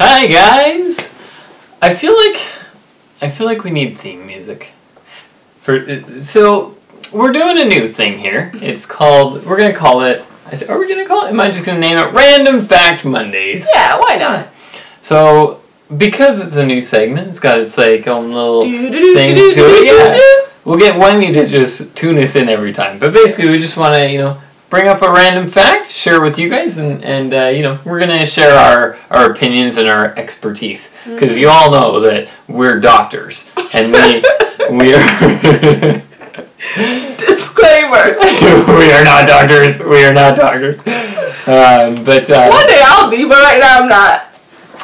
Hi guys. I feel like we need theme music. So we're doing a new thing here. It's called. We're gonna call it. Are we gonna call it? Am I just gonna name it Random Fact Mondays? Yeah, why not? So because it's a new segment, it's got its like own little thing to it. Yeah. We'll get wemi to just tune us in every time. But basically, we just want to bring up a random fact, share it with you guys, and we're going to share our opinions and our expertise. Because you all know that we're doctors. And we are... Disclaimer. We are not doctors. We are not doctors. But one day I'll be, but right now I'm not.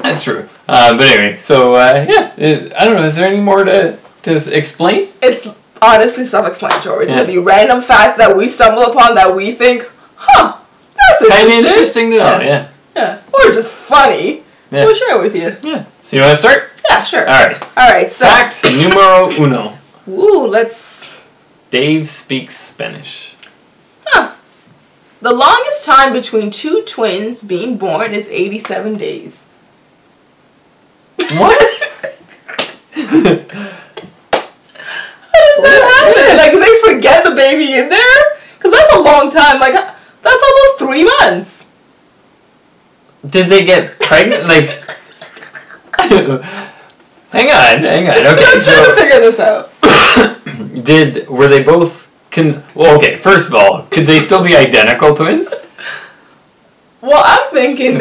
That's true. But anyway, so yeah. I don't know, is there any more to explain? It's honestly self-explanatory. It's Yeah. going to be random facts that we stumble upon that we think, that's Kind of interesting to know, yeah. Yeah. Or just funny. Yeah. We'll share it with you. Yeah. So you want to start? Yeah, sure. Alright, so... Fact numero uno. Ooh, let's... Dave speaks Spanish. The longest time between two twins being born is 87 days. What? How does that happen? Like, do they forget the baby in there? Because that's a long time. Like, that's almost 3 months. Did they get pregnant? Like, hang on. Okay, I'm trying to figure this out. Were they both? Well, okay. First of all, could they still be identical twins? Well, I'm thinking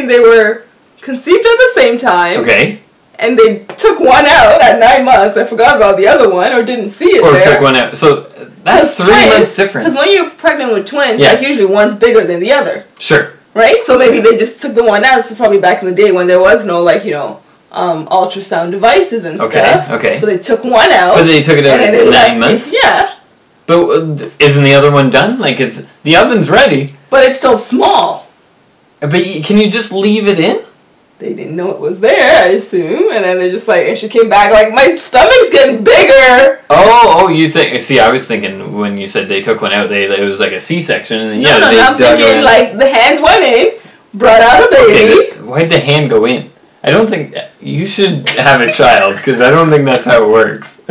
they were conceived at the same time. Okay. And they took one out at 9 months. I forgot about the other one, or didn't see it. Or there. took one out. So that's 3 months different. Because when you're pregnant with twins, Yeah. like usually one's bigger than the other. Sure. Right? So maybe they just took the one out. This is probably back in the day when there was no, ultrasound devices and stuff. Okay. So they took one out. But they took it out at 9 months? Yeah. But isn't the other one done? Like, the oven's ready. But it's still small. But can you just leave it in? They didn't know it was there, I assume. And then they're just like, and she came back like, my stomach's getting bigger. Oh, you think? See, I was thinking when you said they took one out, it was like a C-section. And No, I'm thinking like the hands went in, brought out a baby. Okay, why'd the hand go in? I don't think you should have a child because I don't think that's how it works.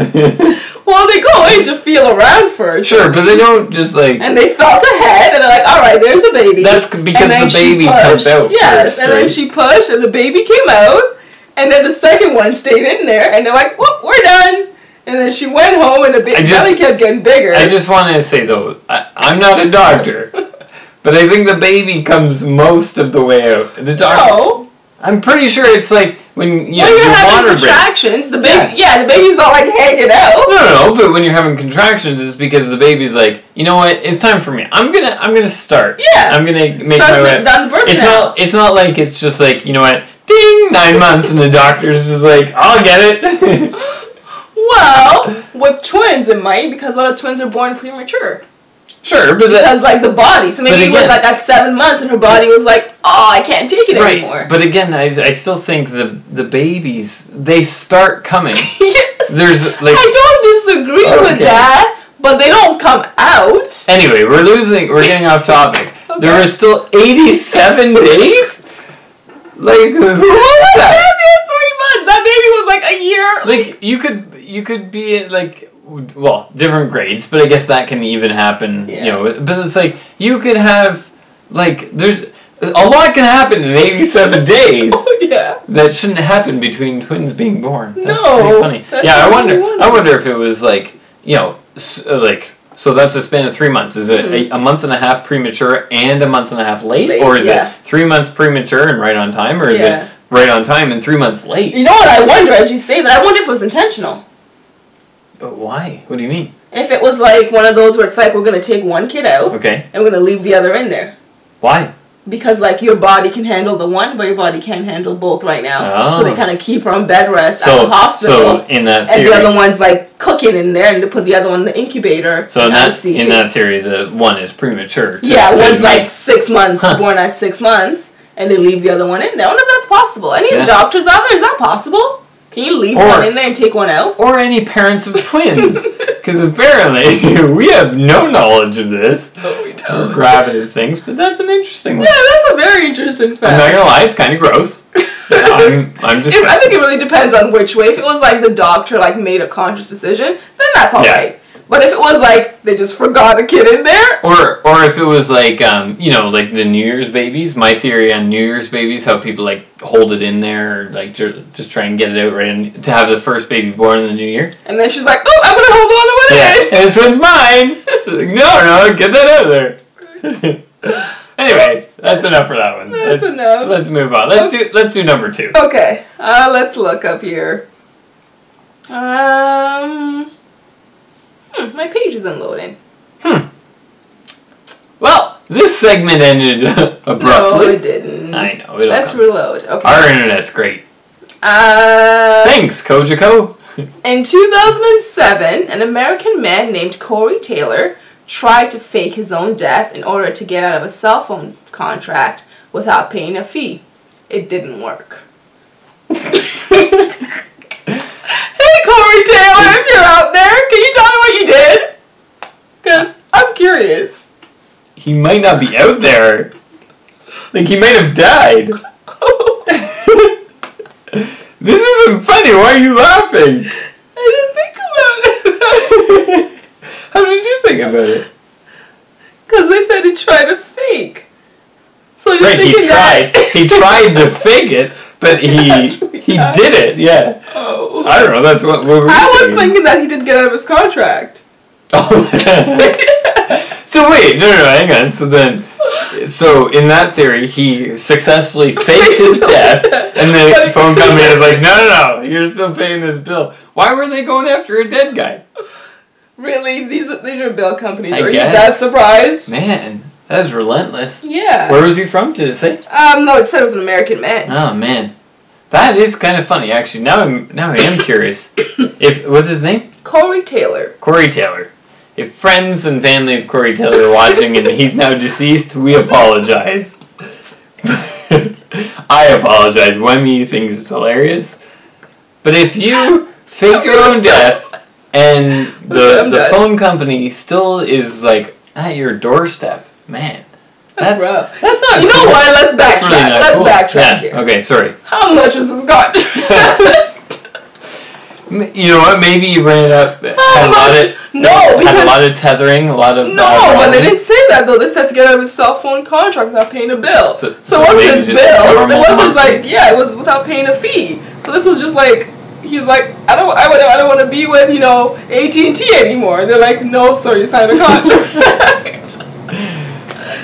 Well, they go in to feel around first. Sure, but they don't just like. And they felt a head, and they're like, "All right, there's the baby." That's because the baby comes out. Yes, first, and then she pushed, and the baby came out, and then the second one stayed in there, and they're like, "Whoop, we're done." And then she went home, and the belly kept getting bigger. I just want to say though, I'm not a doctor, but I think the baby comes most of the way out. The doctor. No. I'm pretty sure it's like when you're having contractions, the baby, the baby's not like hanging out. No, but when you're having contractions, it's because the baby's like, you know what, it's time for me. I'm gonna start. Yeah. I'm gonna make my way. Down the birth canal. It's not like it's just like, you know what, ding, 9 months, and the doctor's just like, I'll get it. Well, with twins it might, because a lot of twins are born premature. Sure, but because like the body, so maybe it was like at 7 months, and her body was like, "Oh, I can't take it anymore." But again, I still think the babies, they start coming. Yes. There's like I don't disagree with that, but they don't come out. Anyway, we're getting off topic. Okay. There are still 87 days. Like who was that? 3 months. That baby was like a year. Like you could be like. Well, different grades, but I guess that can even happen, but it's like, you could have, like, there's, a lot can happen in 87 days. Oh, yeah. That shouldn't happen between twins being born. That's pretty funny. I wonder if it was like, so that's a span of 3 months. Is it a month and a half premature and a month and a half late? Or is it 3 months premature and right on time? Or is it right on time and 3 months late? You know what I wonder as you say that? I wonder if it was intentional. Why? What do you mean? If it was like one of those where it's like, we're going to take one kid out. Okay. And we're going to leave the other in there. Why? Because like your body can handle the one, but your body can't handle both right now. Oh. So they kind of keep her on bed rest at the hospital. So in that theory, and the other one's like cooking in there, and they put the other one in the incubator. So in that theory, the one is premature. One's like 6 months, born at 6 months, and they leave the other one in there. I wonder if that's possible. Any doctors out there, is that possible? Can you leave one in there and take one out? Or any parents of twins. Because apparently we have no knowledge of this. No, we or grabbing at things, but that's an interesting one. Yeah, that's a very interesting fact. I'm not gonna lie, it's kind of gross. I'm just. I think it really depends on which way. If it was like the doctor like made a conscious decision, then that's alright. But if it was like they just forgot a kid in there, or if it was like like the New Year's babies. My theory on New Year's babies, how people like hold it in there or like just try and get it out right and to have the first baby born in the new year. And then she's like, "Oh, I'm gonna hold the other one in." And this one's mine. So like, no, get that out of there. Anyway, that's enough for that one. That's enough. Let's move on. Let's do number 2. Okay, let's look up here. My page isn't loading. Well, this segment ended abruptly. No, it didn't. I know. Let's reload. Okay. Our internet's great. Thanks, Kojako. In 2007, an American man named Corey Taylor tried to fake his own death in order to get out of a cell phone contract without paying a fee. It didn't work. Hey, Corey Taylor, if you're out there, can you tell me what you did? Because I'm curious. He might not be out there. Like, he might have died. This isn't funny. Why are you laughing? I didn't think about it. How did you think about it? Because they said he tried to fake. So you're right, thinking he tried to fake it, but he did it. Yeah. Oh. I don't know. That's what we were I was thinking that he did get out of his contract. Oh. So wait, no, hang on. So in that theory, he successfully faked his death, and the phone company was like, no, you're still paying this bill. Why were they going after a dead guy? Really? These are bill companies. Are you that surprised? Man, that was relentless. Yeah. Where was he from, did it say? No, it said it was an American man. Oh, man. That is kind of funny, actually. Now I am curious. What's his name? Corey Taylor. Corey Taylor. If friends and family of Corey Taylor are watching and he's now deceased, we apologize. I apologize. Wemi thinks it's hilarious. But if you faked your own death and the phone company still is like at your doorstep, man. That's rough. That's not You cool. know what? Let's backtrack. Really Let's cool. backtrack here. Okay, sorry. How much was this contract? You know what? Maybe you ran it up. Had a lot of tethering, a lot of. No, but they didn't say that though. They said to get out of his cell phone contract without paying a bill. So it wasn't his bills. It wasn't like it was without paying a fee. So this was just like he was like I don't want to be with AT&T anymore. They're like, no, sir, you signed a contract.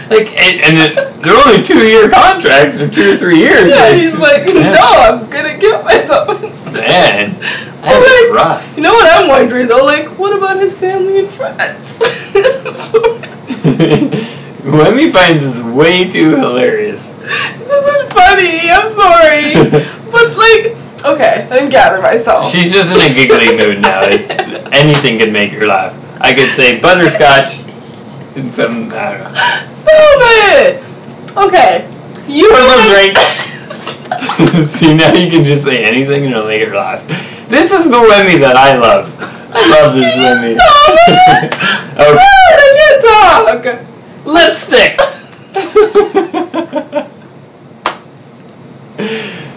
Like they're only 2-year contracts or 2 or 3 years. Yeah, he's like, no, I'm gonna kill myself instead. Man, that's rough. You know what I'm wondering though? Like, what about his family and friends? Wemi finds this way too hilarious. This isn't funny. I'm sorry, but like, okay, let me gather myself. She's just in a giggly mood now. Anything can make her laugh. I could say butterscotch and some I don't know. Stop it! Okay. You drink. See, now you can just say anything and it'll make her laugh. This is the Wemi that I love. I love this Wemi. Okay. I can't talk. Lipstick.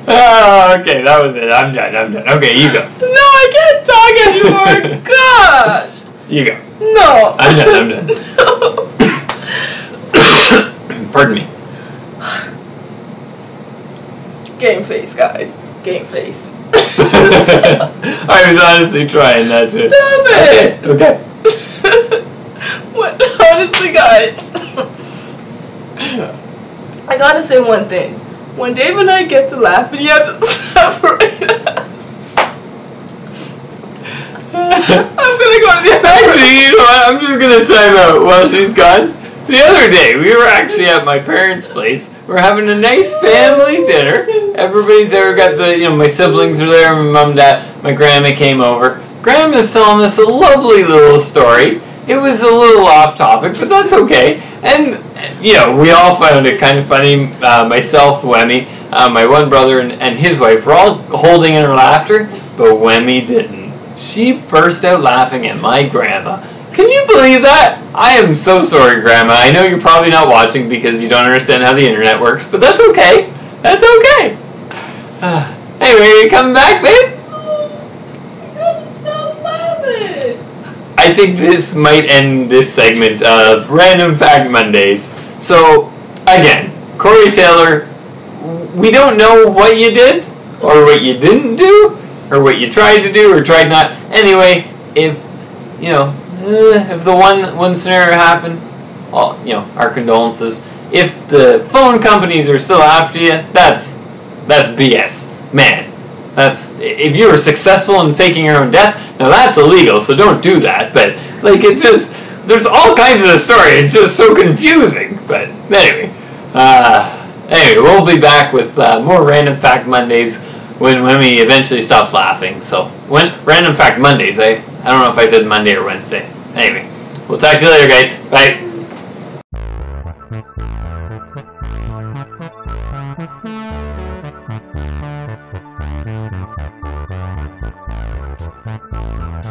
Oh, okay, that was it. I'm done. Okay, you go. No, I can't talk anymore. Gosh. You go. No. I'm done. Pardon me. Game face, guys. Game face. I was honestly trying that too. Stop it! Okay. What? Honestly, guys. I gotta say one thing. When Dave and I get to laughing, you have to separate us. I'm gonna go to the other Actually, you know what? I'm just gonna time out while she's gone. The other day, we were actually at my parents' place. We're having a nice family dinner. Everybody's there. We got my siblings are there. My mom, dad, my grandma came over. Grandma's telling us a lovely little story. It was a little off topic, but that's okay. And, we all found it kind of funny. Myself, Wemi, my one brother, and his wife were all holding in her laughter, but Wemi didn't. She burst out laughing at my grandma. Can you believe that? I am so sorry, Grandma. I know you're probably not watching because you don't understand how the internet works, but that's okay. That's okay. Anyway, are you coming back, babe? You gotta stop laughing. I think this might end this segment of Random Fact Mondays. So, again, Corey Taylor, we don't know what you did, or what you didn't do, or what you tried to do, or tried not. Anyway, if, you know, if the one scenario happened, well, you know, our condolences. If the phone companies are still after you, that's BS. Man, if you were successful in faking your own death, now that's illegal, so don't do that. But, like, it's just, there's all kinds of the story. It's just so confusing. But, anyway. Anyway, we'll be back with more Random Fact Mondays when we eventually stops laughing. So, Random Fact Mondays, I don't know if I said Monday or Wednesday. Anyway, we'll talk to you later, guys. Bye.